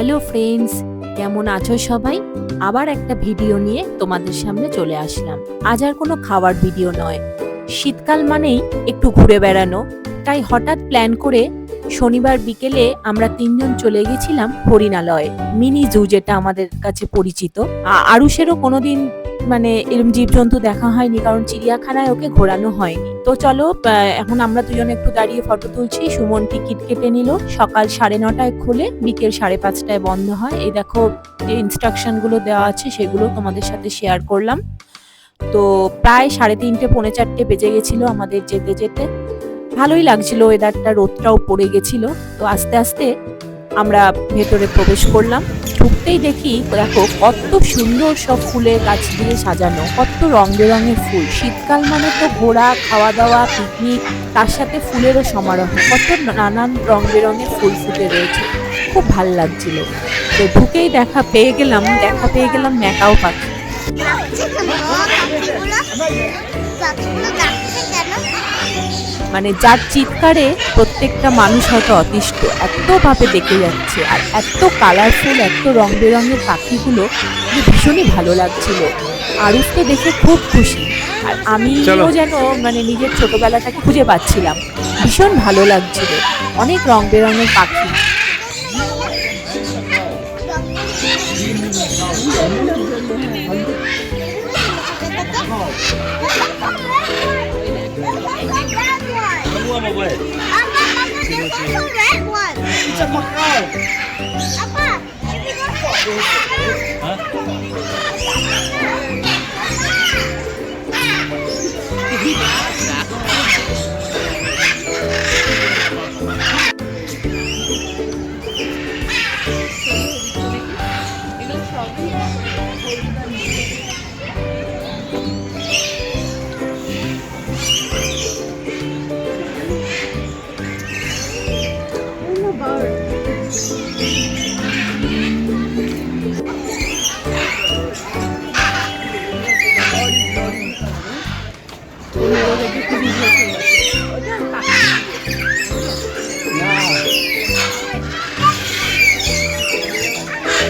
Hello friends, কেমন আছো সবাই? আবার একটা ভিডিও নিয়ে তোমাদের সামনে চলে আসলাম। আজ আর কোনো খাবার ভিডিও নয়, শীতকাল মানেই একটু ঘুরে বেড়ানো। তাই হঠাৎ প্ল্যান করে শনিবার বিকেলে আমরা তিনজন চলে গেছিলাম হরিণালয়ে, মিনি জু যেটা আমাদের কাছে পরিচিত। আরুষেরও কোনোদিন এরম জীবজন্তু দেখা হয়নি, কারণ চিড়িয়াখানায় ওকে ঘোরানো হয়নি। তো চলো, এখন আমরা দুজনে একটু দাঁড়িয়ে ফটো তুলছি। সুমন টিকিট কেটে নিল। সকাল 9:30টায় খুলে বিকেল 5:30টায় বন্ধ হয়। এই দেখো, যে ইনস্ট্রাকশন গুলো দেওয়া আছে সেগুলো তোমাদের সাথে শেয়ার করলাম। তো প্রায় 3:30 পৌনে 4টে বেজে গেছিল আমাদের যেতে যেতে। ভালোই লাগছিল ওয়েদারটা, রোদটাও পড়ে গেছিল। তো আস্তে আস্তে আমরা ভেতরে প্রবেশ করলাম। ঢুকতেই দেখি, দেখো কত সুন্দর সব ফুলের গাছ দিয়ে সাজানো, কত রং বেরঙের ফুল। শীতকাল মানে তো ঘোরা, খাওয়া দাওয়া, পিকনিক, তার সাথে ফুলেরও সমারোহ। কত নানান রং বেরঙের ফুল ফুটে রয়েছে, খুব ভাল লাগছিল। তো ঢুকেই দেখা পেয়ে গেলাম ম্যাকাও পাখি। যার চিৎকারে প্রত্যেকটা মানুষ হয়তো অতিষ্ঠ, এতভাবে দেখে যাচ্ছে আর এত কালারফুল, এত রং বেরঙের পাখিগুলো ভীষণই ভালো লাগছিল। আরুষ তো দেখে খুব খুশি, আর আমিও যেন নিজের ছোটবেলাটাকে খুঁজে পাচ্ছিলাম। ভীষণ ভালো লাগছিল, অনেক রং বেরঙের পাখি। It's a macaw. Papa, should we go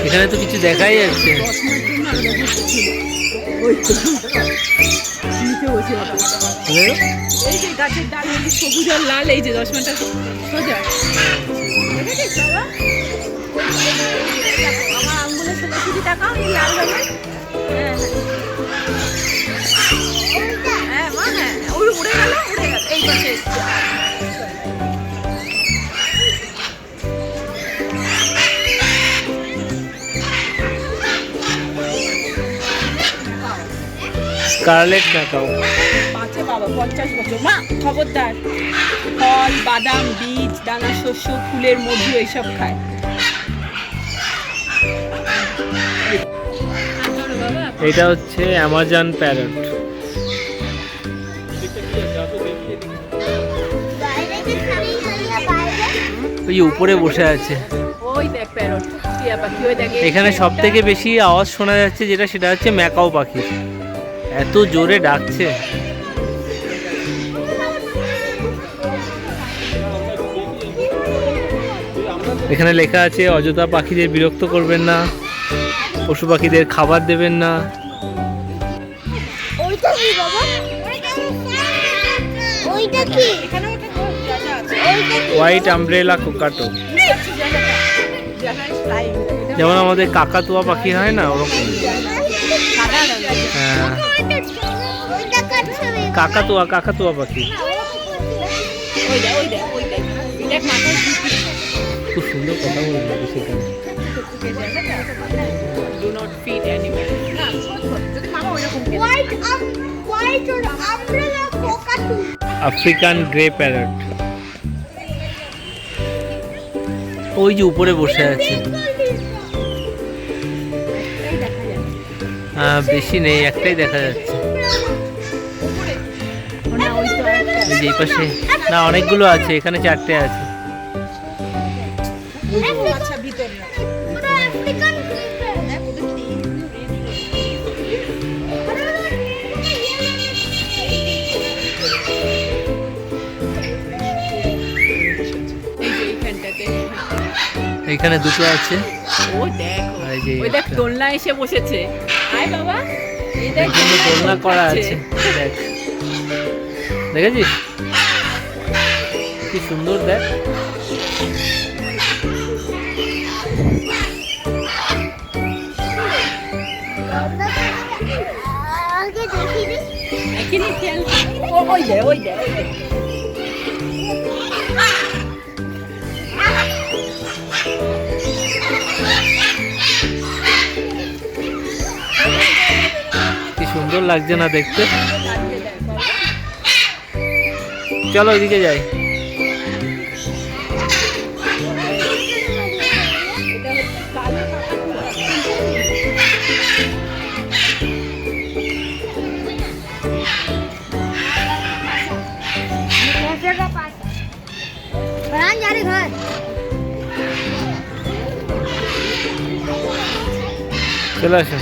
এখানে তো কিছু দেখাই যাচ্ছে। এই যে গাছের ডাল সবুজ আর লাল, এই যে 10 মিনিট সোজা। আমার আঙ্গুলের সাথে যদি তাকাও, এই লাল রঙের। হ্যাঁ মা, হ্যাঁ ওই উড়ে গেল এই পাশে। Scarlet macaw. বাঁচে বাবা 50 বছর। মা খবরদার, ফল, বাদাম, বীজ, দানা, শস্য, ফুলের মধু এইসব খায়। এটা হচ্ছে অ্যামাজন প্যারট। ওই উপরে বসে আছে। ওই দেখ প্যারট, টিয়া পাখি। ওই দেখ, এখানে সব থেকে বেশি আওয়াজ শোনা যাচ্ছে সেটা হচ্ছে ম্যাকাও পাখি, এত জোরে ডাকছে। এখানে লেখা আছে অযথা পাখিদের বিরক্ত করবেন না, পশু পাখিদের খাবার দেবেন না। হোয়াইট আমব্রেলা কোকাটো, যেমন আমাদের কাকাতুয়া পাখি হয় না, ওরকম। হ্যাঁ, কাকাতুয়া পাখি। খুব সুন্দর কথা বলবে সেখানে। আফ্রিকান গ্রে প্যারট, ওই যে উপরে বসে আছে। বেশি নেই, একটাই দেখা যাচ্ছে। এই পাশে না, অনেকগুলো আছে, এখানে 4টে আছে। এখানে দুটো আছে। ও দেখ, আর এই যে ওই দেখ একটা। দোলনা এসে বসেছে। আয় বাবা, এই দেখ এর জন্য দোলনা করা আছে, দেখ দেখেছিস কি সুন্দর, দেখ আগে দেখিনি। এখানে খেয়াল ওই দেখ, ওই দেখ, ওই দেখ। কি সুন্দর লাগছে না দেখতে। চলো ওইদিকে যাই। फरहान जा रहे घर। চলে আসো,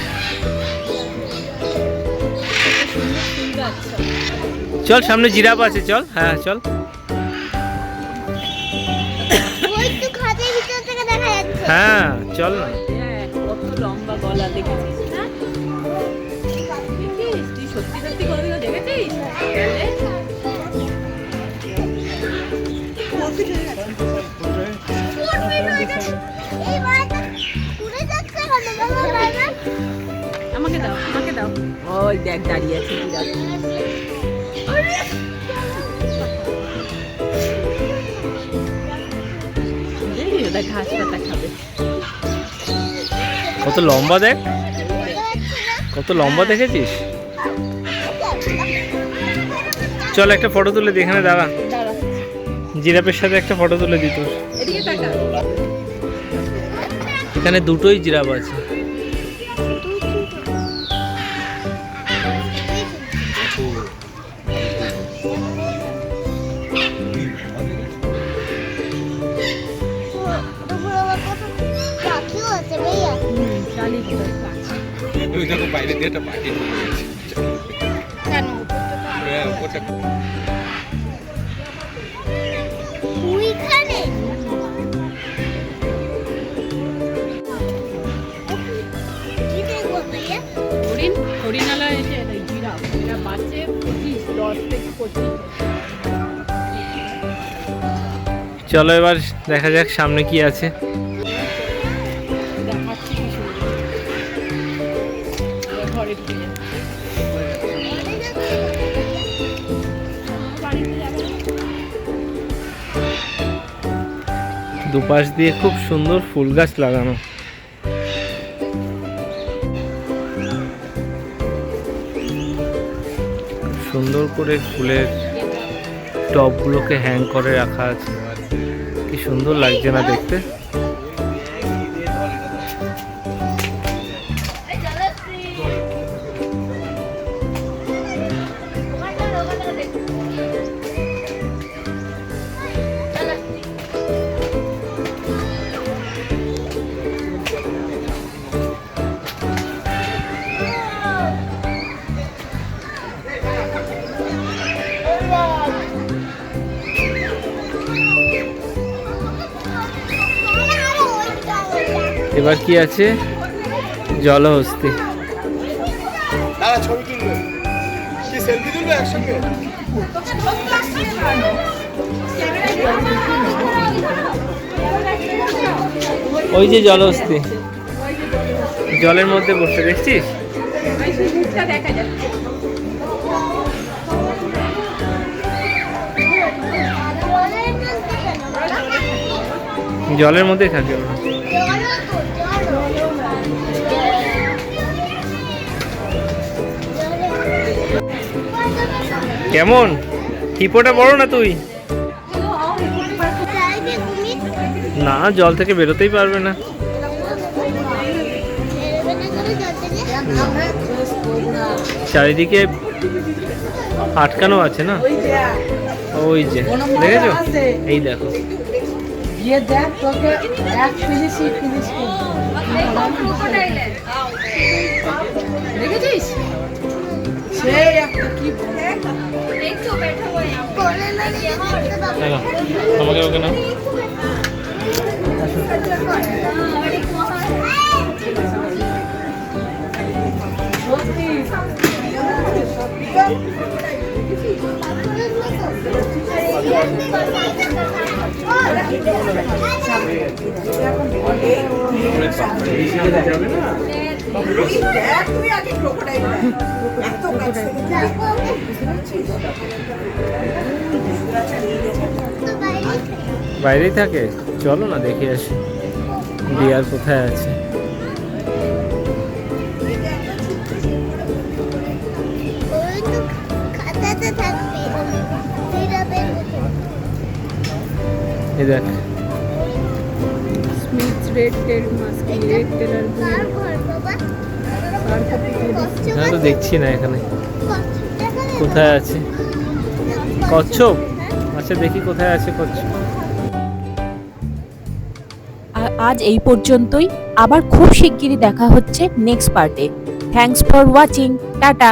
চল সামনে জিরাফ আছে, চল হ্যাঁ চল। ওই তো খাঁচার ভিতর থেকে দেখা যাচ্ছে। হ্যাঁ চল না। দেখ, কত লম্বা গলা, দেখেছিস না? দেখিস? তুই সত্যি সত্যি কোনোদিনও দেখেছিস? তাহলে? এই মাছটা উড়ে যাচ্ছে কেন বাবা? আমাকে দাও, আমাকে দাও। ওই দেখ দাঁড়িয়ে আছে জিরাফ। দেখি ওটা ঘাস পাতা খাবে। কত লম্বা, দেখ কত লম্বা, দেখেছিস? চল একটা ফটো তুলে দি, এখানে দাঁড়া, দাঁড়া, জিরাফের সাথে একটা ফটো তুলে দিত। এদিকে তাকা। এখানে দুটোই জিরাফ আছে। পাখিও আছে ভাইয়া। শালিক গাছ। ওই দেখো বাইরে দিয়ে একটা পাখি ঢুকেছে। কেন? হ্যাঁ, ওটা ওইখানে কি দেখবো ভাইয়া? হরিণ, হরিণালা এসে এই জিরাফ, এরা বাঁচে 10 থেকে 25। চলো এবার দেখা যাক সামনে কি আছে। দেখাচ্ছি কি সুন্দর। এবার ঘরে ফিরে। বাড়িতে যাবো না? দুপাশ দিয়ে খুব সুন্দর ফুল গাছ লাগানো। সুন্দর করে ফুলের টবগুলোকে হ্যাং করে রাখা আছে। কি সুন্দর লাগছে না দেখতে। এবার কি আছে? জলহস্তি। দাঁড়া ছবি তুলবে, কি সেলফি তুলবে একসঙ্গে? ওই যে জলহস্তি, জলের মধ্যে বসে, দেখছিস? ওই সেই মুখটা দেখা যাচ্ছে। জলের মধ্যেই থাকে ওরা। কেমন? হিপোটা বড় না তুই? না, জল থেকে বেরোতেই পারবে না। চারিদিকে আটকানো আছে না, ওই যে দেখেছো, এই দেখো। ये देख तो के एक फिनिश ही फिनिश कर দেখেছিস? छे एक तो की আমাকে ওকে না বাইরেই থাকে, চলো না দেখে আসি বিয়ার কোথায় আছে। ওই তো খাতাতে থাকবে সিরাপের মতো। এই দেখ, স্মিথ রেড টেল মাস্কি রেড টেলার কার ঘর বাবা? না তো দেখছি না এখানে দেখা যায়? কোথায় আছে। কচ্ছপ? হ্যাঁ? আচ্ছা দেখি কোথায় আছে কচ্ছপ। আজ এই পর্যন্তই, আবার খুব শিগগিরই দেখা হচ্ছে নেক্সট পার্টে। Thanks for watching, tata.